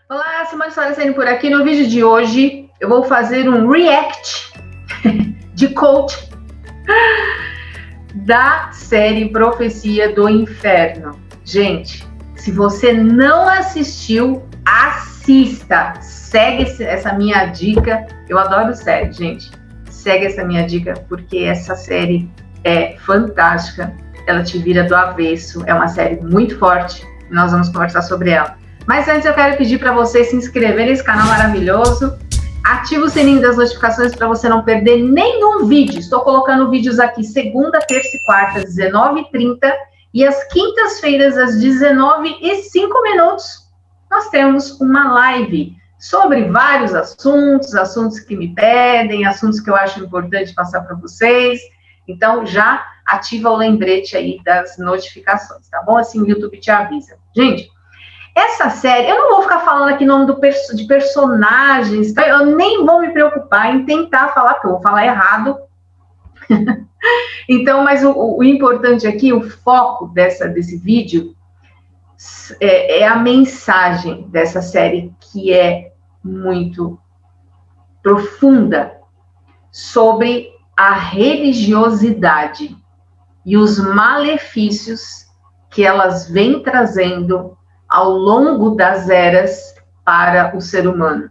Olá, Simone Saraceni por aqui. No vídeo de hoje eu vou fazer um react de coach da série Profecia do Inferno. Gente, se você não assistiu, assista. Segue essa minha dica. Eu adoro série, gente. Segue essa minha dica porque essa série é fantástica. Ela te vira do avesso. É uma série muito forte. Nós vamos conversar sobre ela. Mas antes eu quero pedir para você se inscrever nesse canal maravilhoso, ativa o sininho das notificações para você não perder nenhum vídeo. Estou colocando vídeos aqui segunda, terça e quarta, às 19h30 e às quintas-feiras, às 19h05, nós temos uma live sobre vários assuntos que me pedem, assuntos que eu acho importante passar para vocês. Então, já ativa o lembrete aí das notificações, tá bom? Assim o YouTube te avisa. Gente, essa série, eu não vou ficar falando aqui nome de personagens, tá? Eu nem vou me preocupar em tentar falar, porque eu vou falar errado. Então, mas o importante aqui, o foco desse vídeo, é a mensagem dessa série, que é muito profunda, sobre a religiosidade e os malefícios que elas vêm trazendo ao longo das eras para o ser humano.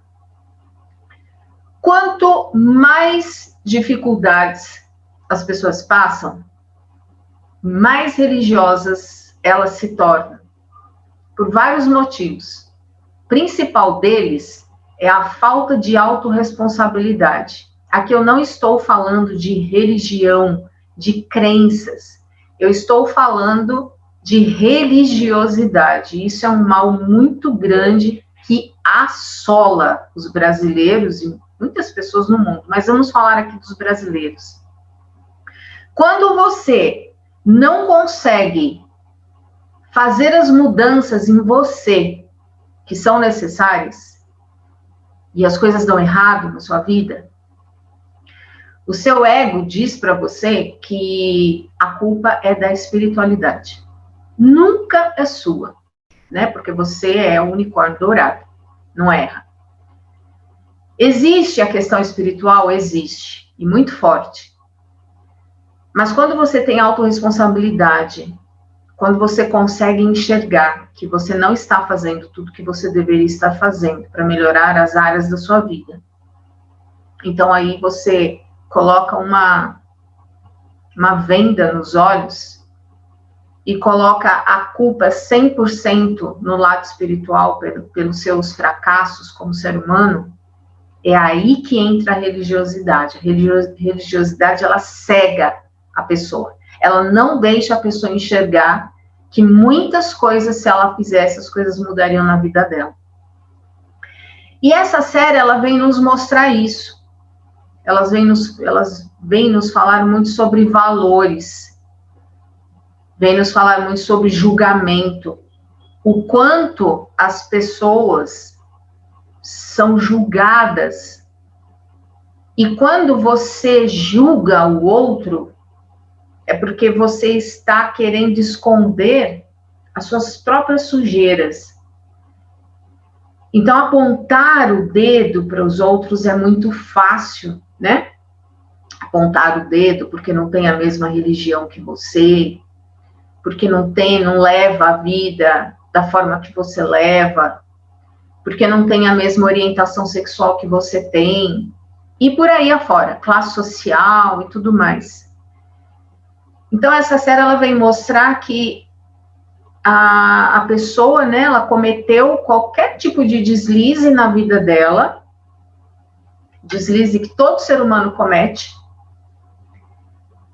Quanto mais dificuldades as pessoas passam, mais religiosas elas se tornam, por vários motivos. O principal deles é a falta de autorresponsabilidade. Aqui eu não estou falando de religião, de crenças. Eu estou falando de religiosidade. Isso é um mal muito grande que assola os brasileiros e muitas pessoas no mundo. Mas vamos falar aqui dos brasileiros. Quando você não consegue fazer as mudanças em você que são necessárias e as coisas dão errado na sua vida, o seu ego diz para você que a culpa é da espiritualidade. Nunca é sua, né? Porque você é o unicórnio dourado, não erra. Existe a questão espiritual? Existe, e muito forte. Mas quando você tem autorresponsabilidade, quando você consegue enxergar que você não está fazendo tudo que você deveria estar fazendo para melhorar as áreas da sua vida, então aí você coloca uma venda nos olhos e coloca a culpa 100% no lado espiritual pelos seus fracassos como ser humano, é aí que entra a religiosidade. A religiosidade, ela cega a pessoa. Ela não deixa a pessoa enxergar que muitas coisas, se ela fizesse, as coisas mudariam na vida dela. E essa série, ela vem nos mostrar isso. Elas vêm nos falar muito sobre valores, vem nos falar muito sobre julgamento, o quanto as pessoas são julgadas. E quando você julga o outro, é porque você está querendo esconder as suas próprias sujeiras. Então, apontar o dedo para os outros é muito fácil, né? Apontar o dedo porque não tem a mesma religião que você, porque não leva a vida da forma que você leva, porque não tem a mesma orientação sexual que você tem, e por aí afora, classe social e tudo mais. Então, essa série, ela vem mostrar que a pessoa, né, ela cometeu qualquer tipo de deslize na vida dela, deslize que todo ser humano comete,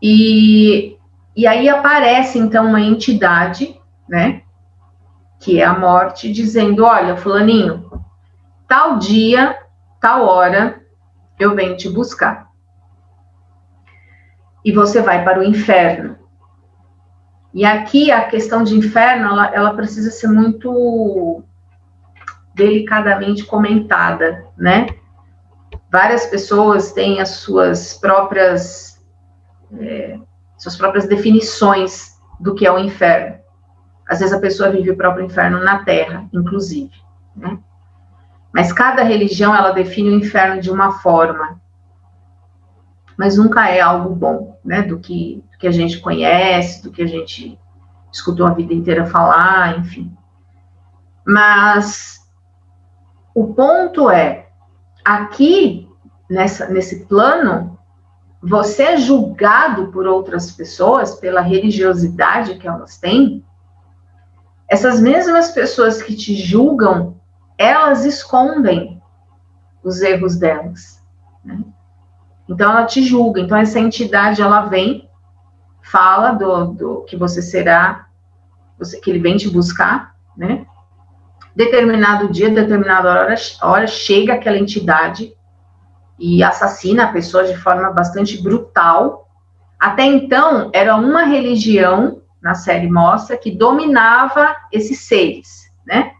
e aí aparece, então, uma entidade, né, que é a morte, dizendo, olha, fulaninho, tal dia, tal hora, eu venho te buscar. E você vai para o inferno. E aqui, a questão de inferno, ela precisa ser muito delicadamente comentada, né? Várias pessoas têm as suas próprias definições do que é o inferno. Às vezes a pessoa vive o próprio inferno na Terra, inclusive, né? Mas cada religião, ela define o inferno de uma forma. Mas nunca é algo bom, né? Do que a gente conhece, do que a gente escutou a vida inteira falar, enfim. Mas o ponto é, aqui, nesse plano, você é julgado por outras pessoas, pela religiosidade que elas têm. Essas mesmas pessoas que te julgam, elas escondem os erros delas, né? Então, ela te julga. Então, essa entidade, ela vem, fala do que você será, que ele vem te buscar, né? Determinado dia, determinada hora, chega aquela entidade e assassina a pessoa de forma bastante brutal. Até então, era uma religião, na série mostra, que dominava esses seres, né?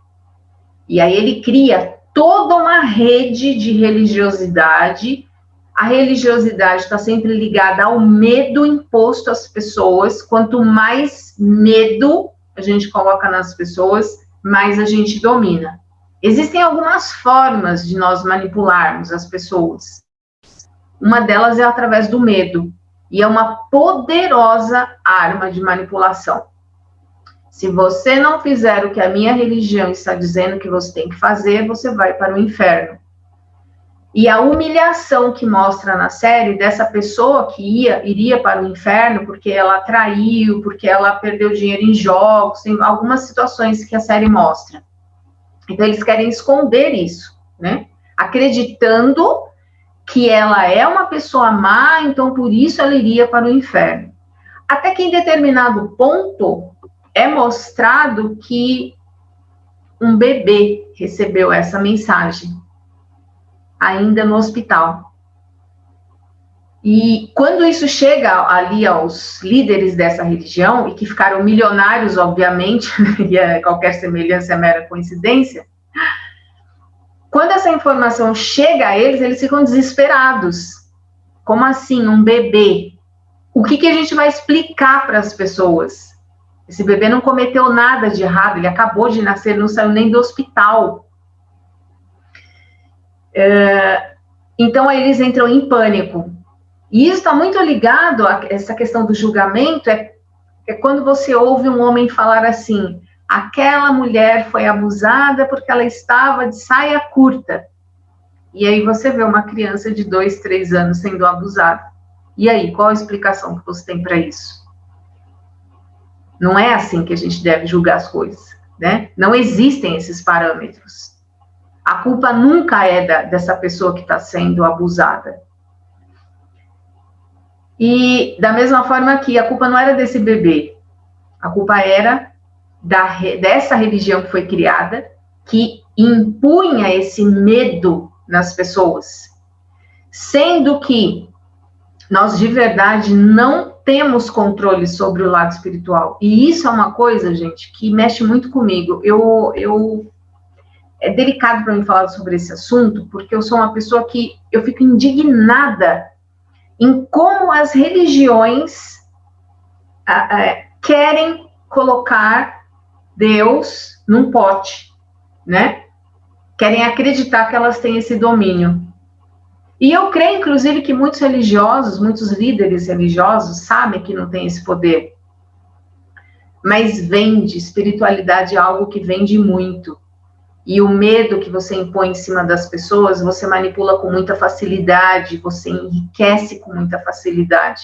E aí ele cria toda uma rede de religiosidade. A religiosidade está sempre ligada ao medo imposto às pessoas. Quanto mais medo a gente coloca nas pessoas, mais a gente domina. Existem algumas formas de nós manipularmos as pessoas. Uma delas é através do medo. E é uma poderosa arma de manipulação. Se você não fizer o que a minha religião está dizendo que você tem que fazer, você vai para o inferno. E a humilhação que mostra na série dessa pessoa que iria para o inferno porque ela traiu, porque ela perdeu dinheiro em jogos, tem algumas situações que a série mostra. Então, eles querem esconder isso, né? Acreditando que ela é uma pessoa má, então por isso ela iria para o inferno. Até que em determinado ponto é mostrado que um bebê recebeu essa mensagem, ainda no hospital. E quando isso chega ali aos líderes dessa religião, e que ficaram milionários, obviamente, e qualquer semelhança é mera coincidência, quando essa informação chega a eles, eles ficam desesperados. Como assim, um bebê? O que a gente vai explicar para as pessoas? Esse bebê não cometeu nada de errado, ele acabou de nascer, ele não saiu nem do hospital. Então, eles entram em pânico. E isso está muito ligado a essa questão do julgamento, é quando você ouve um homem falar assim, aquela mulher foi abusada porque ela estava de saia curta. E aí você vê uma criança de 2, 3 anos sendo abusada. E aí, qual a explicação que você tem para isso? Não é assim que a gente deve julgar as coisas, né? Não existem esses parâmetros. A culpa nunca é dessa pessoa que está sendo abusada. E da mesma forma que a culpa não era desse bebê, a culpa era dessa religião que foi criada, que impunha esse medo nas pessoas. Sendo que nós de verdade não temos controle sobre o lado espiritual. E isso é uma coisa, gente, que mexe muito comigo. É delicado para mim falar sobre esse assunto, porque eu sou uma pessoa que eu fico indignada em como as religiões querem colocar Deus num pote, né? Querem acreditar que elas têm esse domínio. E eu creio, inclusive, que muitos religiosos, muitos líderes religiosos sabem que não tem esse poder. Mas vende, espiritualidade é algo que vende muito. E o medo que você impõe em cima das pessoas, você manipula com muita facilidade, você enriquece com muita facilidade.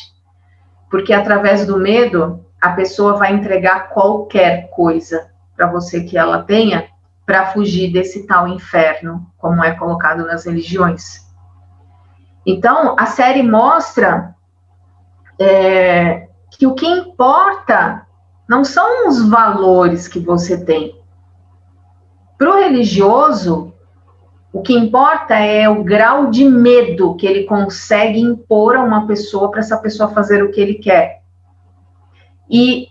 Porque através do medo, a pessoa vai entregar qualquer coisa para você que ela tenha, para fugir desse tal inferno, como é colocado nas religiões. Então, a série mostra que o que importa não são os valores que você tem. Para o religioso, o que importa é o grau de medo que ele consegue impor a uma pessoa para essa pessoa fazer o que ele quer. E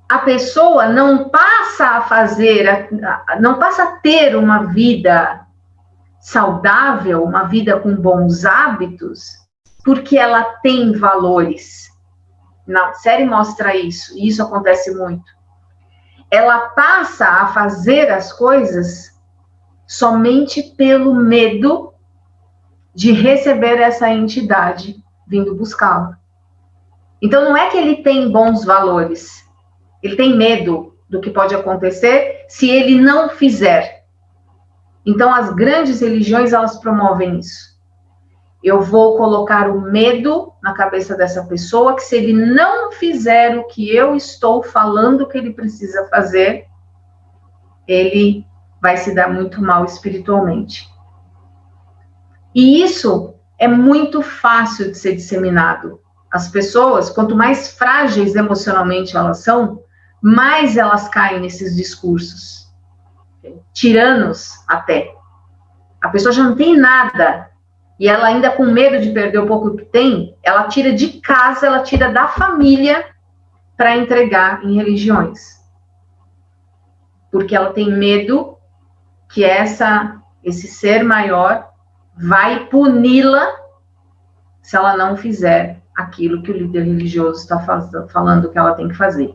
a pessoa não passa a ter uma vida saudável, uma vida com bons hábitos, porque ela tem valores. Na série mostra isso, e isso acontece muito. Ela passa a fazer as coisas somente pelo medo de receber essa entidade vindo buscá-lo. Então, não é que ele tem bons valores, ele tem medo do que pode acontecer se ele não fizer. Então, as grandes religiões, elas promovem isso. Eu vou colocar o medo na cabeça dessa pessoa, que se ele não fizer o que eu estou falando que ele precisa fazer, ele vai se dar muito mal espiritualmente. E isso é muito fácil de ser disseminado. As pessoas, quanto mais frágeis emocionalmente elas são, mais elas caem nesses discursos. Tiranos até. A pessoa já não tem nada, e ela ainda com medo de perder o pouco que tem, ela tira de casa, ela tira da família para entregar em religiões. Porque ela tem medo que esse ser maior vai puni-la se ela não fizer aquilo que o líder religioso está falando que ela tem que fazer.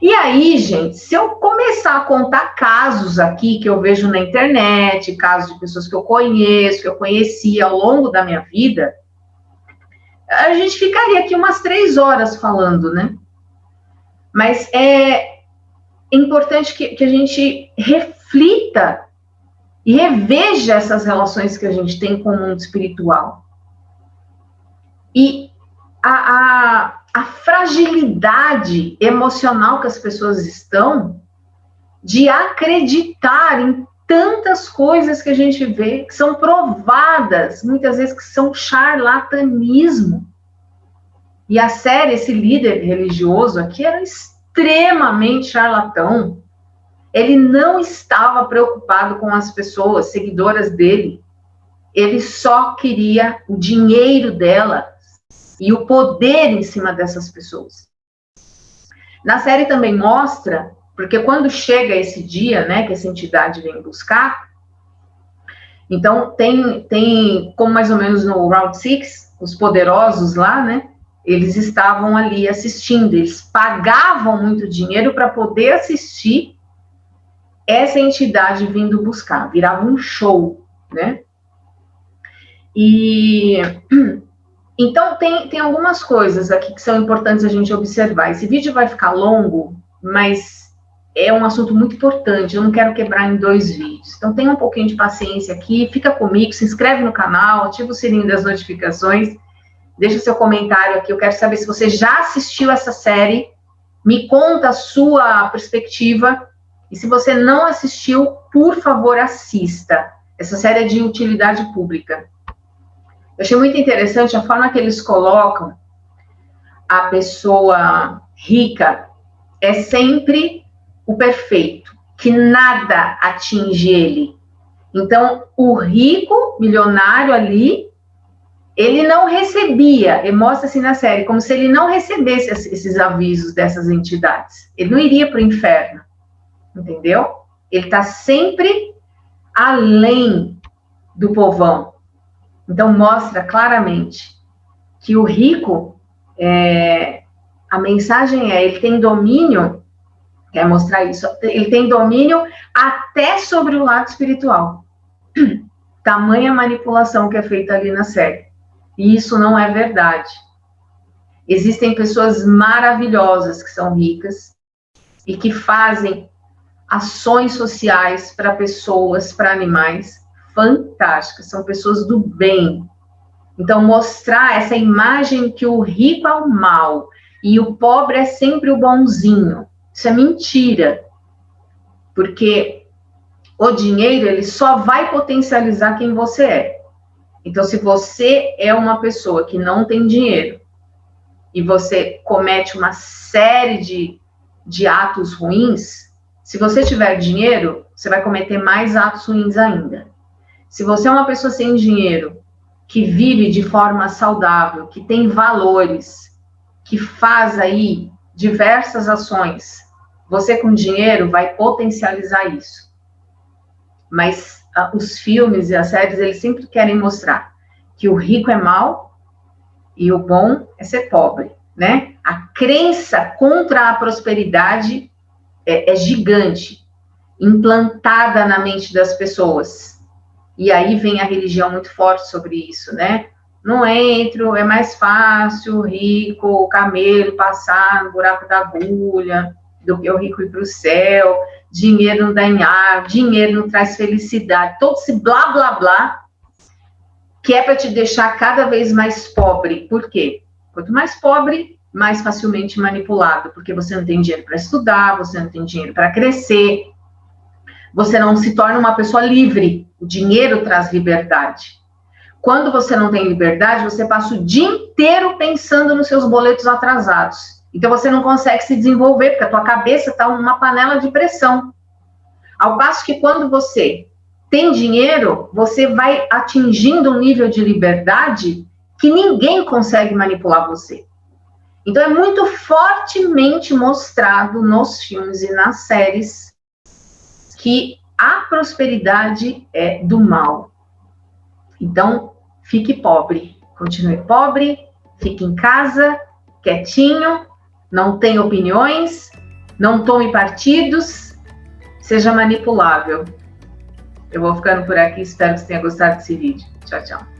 E aí, gente, se eu começar a contar casos aqui que eu vejo na internet, casos de pessoas que eu conheço, que eu conheci ao longo da minha vida, a gente ficaria aqui umas 3 horas falando, né? Mas é importante que a gente reflita e reveja essas relações que a gente tem com o mundo espiritual. E a fragilidade emocional que as pessoas estão de acreditar em tantas coisas que a gente vê, que são provadas, muitas vezes que são charlatanismo. E a série, esse líder religioso aqui, era extremamente charlatão. Ele não estava preocupado com as pessoas, seguidoras dele. Ele só queria o dinheiro dela e o poder em cima dessas pessoas. Na série também mostra, porque quando chega esse dia, né, que essa entidade vem buscar, então tem como mais ou menos no Round 6, os poderosos lá, né, eles estavam ali assistindo, eles pagavam muito dinheiro para poder assistir essa entidade vindo buscar, virava um show, né? E então tem algumas coisas aqui que são importantes a gente observar. Esse vídeo vai ficar longo, mas é um assunto muito importante, eu não quero quebrar em 2 vídeos. Então tenha um pouquinho de paciência aqui, fica comigo, se inscreve no canal, ativa o sininho das notificações, deixa seu comentário aqui, eu quero saber se você já assistiu essa série, me conta a sua perspectiva, e se você não assistiu, por favor, assista. Essa série é de utilidade pública. Eu achei muito interessante a forma que eles colocam a pessoa rica é sempre o perfeito, que nada atinge ele. Então, o rico, milionário ali, ele não recebia, e mostra assim na série, como se ele não recebesse esses avisos dessas entidades. Ele não iria para o inferno, entendeu? Ele está sempre além do povão. Então, mostra claramente que o rico, a mensagem ele tem domínio, quer mostrar isso, ele tem domínio até sobre o lado espiritual. Tamanha manipulação que é feita ali na série. E isso não é verdade. Existem pessoas maravilhosas que são ricas e que fazem ações sociais para pessoas, para animais, fantásticas, são pessoas do bem. Então, mostrar essa imagem que o rico é o mal e o pobre é sempre o bonzinho, isso é mentira. Porque o dinheiro, ele só vai potencializar quem você é. Então, se você é uma pessoa que não tem dinheiro e você comete uma série de atos ruins, se você tiver dinheiro, você vai cometer mais atos ruins ainda. Se você é uma pessoa sem dinheiro, que vive de forma saudável, que tem valores, que faz aí diversas ações, você com dinheiro vai potencializar isso. Mas os filmes e as séries, eles sempre querem mostrar que o rico é mau e o bom é ser pobre, né? A crença contra a prosperidade é gigante. implantada na mente das pessoas. E aí vem a religião muito forte sobre isso, né? Não entro, é mais fácil o rico, o camelo, passar no buraco da agulha, do que o rico ir para o céu, dinheiro não dá em ar, dinheiro não traz felicidade, todo esse blá, blá, blá, que é para te deixar cada vez mais pobre. Por quê? Quanto mais pobre, mais facilmente manipulado, porque você não tem dinheiro para estudar, você não tem dinheiro para crescer, você não se torna uma pessoa livre. O dinheiro traz liberdade. Quando você não tem liberdade, você passa o dia inteiro pensando nos seus boletos atrasados. Então você não consegue se desenvolver, porque a tua cabeça está uma panela de pressão. Ao passo que quando você tem dinheiro, você vai atingindo um nível de liberdade que ninguém consegue manipular você. Então é muito fortemente mostrado nos filmes e nas séries que a prosperidade é do mal. Então, fique pobre, continue pobre, fique em casa, quietinho, não tenha opiniões, não tome partidos, seja manipulável. Eu vou ficando por aqui, espero que você tenha gostado desse vídeo. Tchau, tchau.